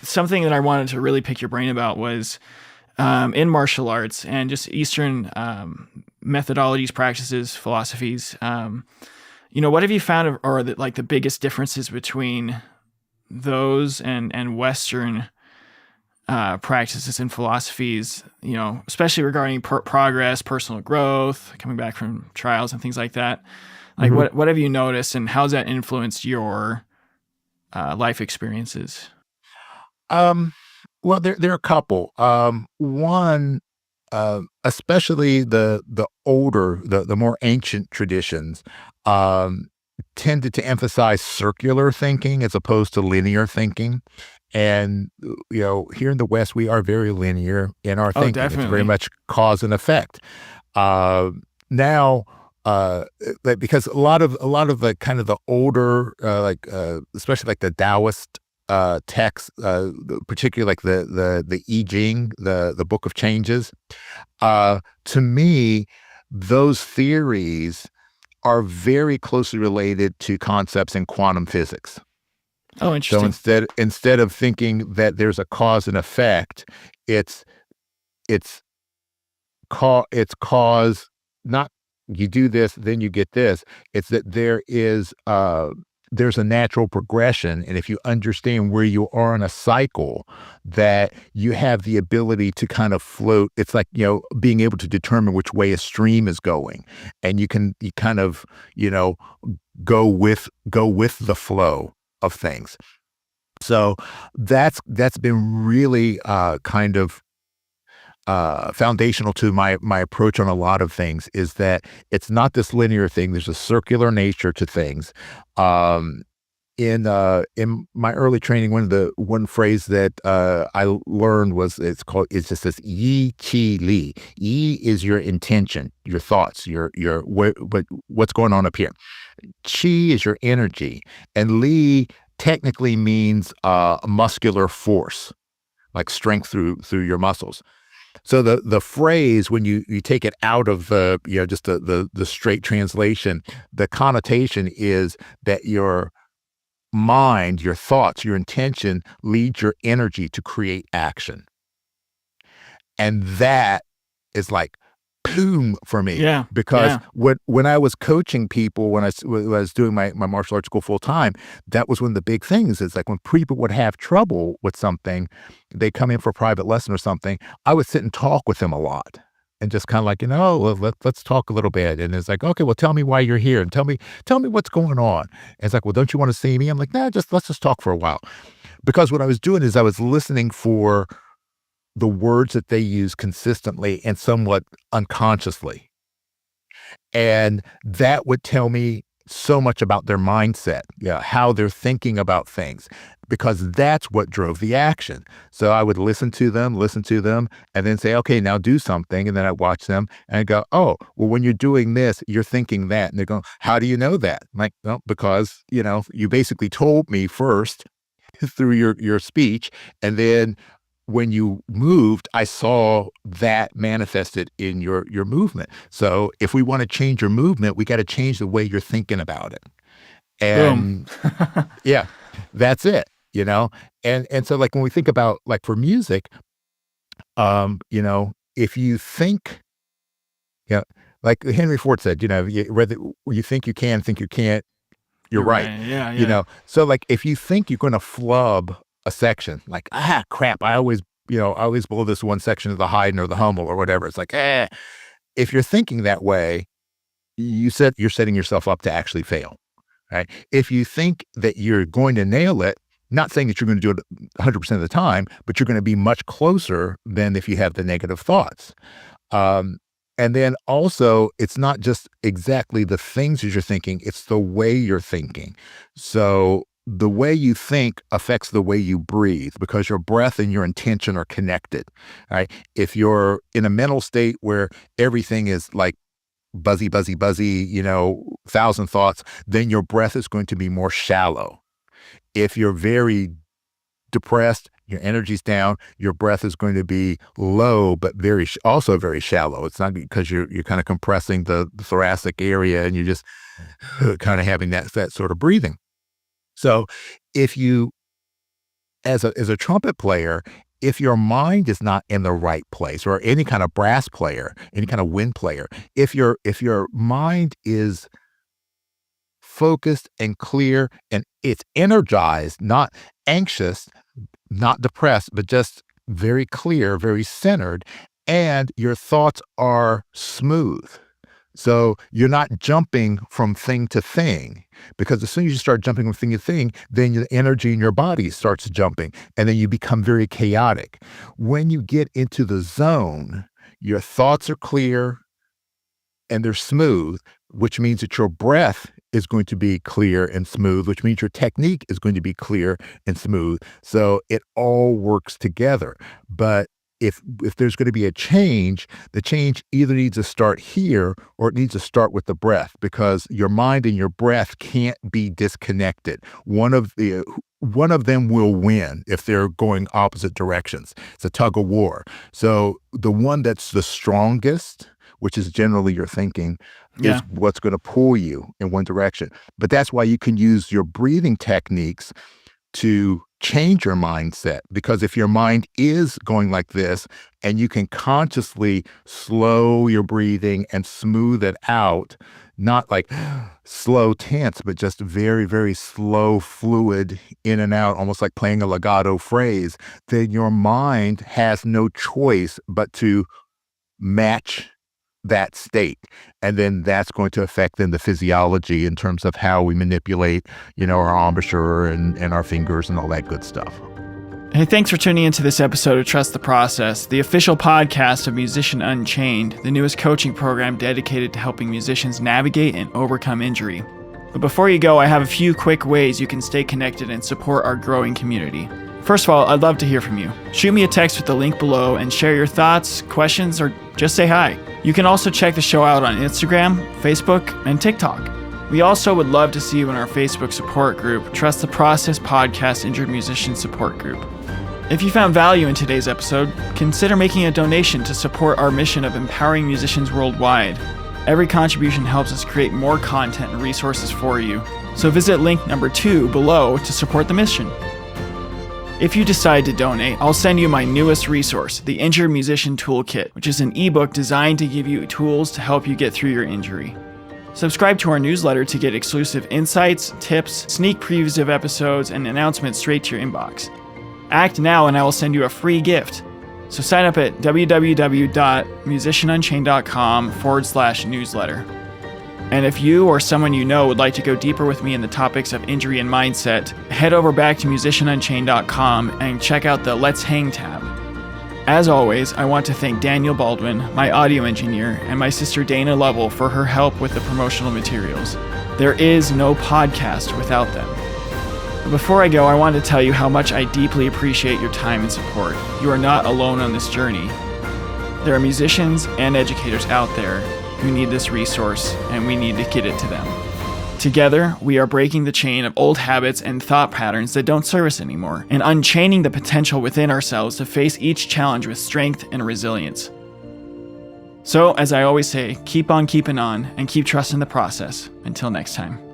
something that I wanted to really pick your brain about was in martial arts and just Eastern methodologies, practices, philosophies. What have you found are like the biggest differences between those and Western practices and philosophies? Especially regarding progress, personal growth, coming back from trials and things like that. Like, Mhm. what have you noticed, and how's that influenced your life experiences? Um, well, there are a couple. One, especially the older, the more ancient traditions, um, tended to emphasize circular thinking as opposed to linear thinking. And here in the West, we are very linear in our Oh, thinking. It's very definitely. much cause and effect. Uh, now, because a lot of the kind of the older, especially like the Taoist texts, particularly like the I Ching, the Book of Changes. To me, those theories are very closely related to concepts in quantum physics. Oh, So interesting. instead of thinking that there's a cause and effect, it's it's it's cause, not you do this, then you get this. It's that there's a natural progression. And if you understand where you are in a cycle, that you have the ability to kind of float. It's like, being able to determine which way a stream is going. And you kind of, you know, go with the flow of things. So that's been really kind of foundational to my approach on a lot of things, is that it's not this linear thing. There's a circular nature to things. Um, in my early training, one phrase that I learned was, it's just this yi chi li. Yi is your intention, your thoughts, what's going on up here. Chi is your energy, and li technically means muscular force, like strength through your muscles. So the phrase, when you take it out of just the straight translation, the connotation is that your mind, your thoughts, your intention leads your energy to create action. And that is like boom for me, Yeah, because yeah. when I was coaching people, when I was doing my martial arts school full time, that was one of the big things. Is like when people would have trouble with something, they come in for a private lesson or something, I would sit and talk with them a lot. And just kind of like, well, let's talk a little bit. And it's like, okay, well, tell me why you're here, and tell me what's going on. And it's like, well, don't you want to see me? I'm like, nah, let's just talk for a while. Because what I was doing is I was listening for the words that they use consistently and somewhat unconsciously. And that would tell me so much about their mindset, yeah, how they're thinking about things, because that's what drove the action. So I would listen to them, and then say, okay, now do something. And then I watch them and I go, oh, well, when you're doing this, you're thinking that. And they're going, how do you know that? I'm like, well, because, you basically told me first through your speech, and then when you moved, I saw that manifested in your movement. So if we want to change your movement, we got to change the way you're thinking about it. Boom. And yeah, that's it. And so, like, when we think about, like, for music, if you think, yeah, like Henry Ford said, whether you think you can, think you can't, you're You're right. right. Yeah, yeah. So, like, if you think you're going to flub a section, like, crap, I always blow this one section of the Haydn or the Hummel or whatever. It's like, if you're thinking that way, you're setting yourself up to actually fail, right? If you think that you're going to nail it, not saying that you're going to do it 100% of the time, but you're going to be much closer than if you have the negative thoughts. Um, and then also, it's not just exactly the things that you're thinking, it's the way you're thinking. So the way you think affects the way you breathe, because your breath and your intention are connected. Right. If you're in a mental state where everything is like buzzy, buzzy, buzzy, thousand thoughts, then your breath is going to be more shallow. If you're very depressed, your energy's down, your breath is going to be low, but also very shallow. It's not because you're kind of compressing the thoracic area, and you're just kind of having that sort of breathing. So if you as a trumpet player, if your mind is not in the right place, or any kind of brass player, any kind of wind player, if your mind is focused and clear and it's energized, not anxious, not depressed, but just very clear, very centered, and your thoughts are smooth. So you're not jumping from thing to thing, because as soon as you start jumping from thing to thing, then the energy in your body starts jumping, and then you become very chaotic. When you get into the zone, your thoughts are clear and they're smooth, which means that your breath is going to be clear and smooth, which means your technique is going to be clear and smooth. So it all works together. But if there's going to be a change, the change either needs to start here or it needs to start with the breath, because your mind and your breath can't be disconnected. One of them will win if they're going opposite directions. It's a tug of war. So the one that's the strongest, which is generally your thinking, is what's going to pull you in one direction. But that's why you can use your breathing techniques to change your mindset, because if your mind is going like this and you can consciously slow your breathing and smooth it out, not like slow tense, but just very, very slow, fluid in and out, almost like playing a legato phrase, then your mind has no choice but to match that state. And then that's going to affect then the physiology in terms of how we manipulate, our embouchure and our fingers and all that good stuff. Hey, thanks for tuning into this episode of Trust the Process, the official podcast of Musician Unchained, the newest coaching program dedicated to helping musicians navigate and overcome injury. But before you go, I have a few quick ways you can stay connected and support our growing community. First of all, I'd love to hear from you. Shoot me a text with the link below and share your thoughts, questions, or just say hi. You can also check the show out on Instagram, Facebook, and TikTok. We also would love to see you in our Facebook support group, Trust the Process Podcast Injured Musician Support Group. If you found value in today's episode, consider making a donation to support our mission of empowering musicians worldwide. Every contribution helps us create more content and resources for you. So visit link number 2 below to support the mission. If you decide to donate, I'll send you my newest resource, the Injured Musician Toolkit, which is an ebook designed to give you tools to help you get through your injury. Subscribe to our newsletter to get exclusive insights, tips, sneak previews of episodes, and announcements straight to your inbox. Act now and I will send you a free gift. So sign up at www.musicianunchained.com/newsletter. And if you or someone you know would like to go deeper with me in the topics of injury and mindset, head over back to musicianunchained.com and check out the Let's Hang tab. As always, I want to thank Daniel Baldwin, my audio engineer, and my sister Dana Lovell for her help with the promotional materials. There is no podcast without them. But before I go, I want to tell you how much I deeply appreciate your time and support. You are not alone on this journey. There are musicians and educators out there who need this resource, and we need to get it to them. Together, we are breaking the chain of old habits and thought patterns that don't serve us anymore, and unchaining the potential within ourselves to face each challenge with strength and resilience. So, as I always say, keep on keeping on, and keep trusting the process. Until next time.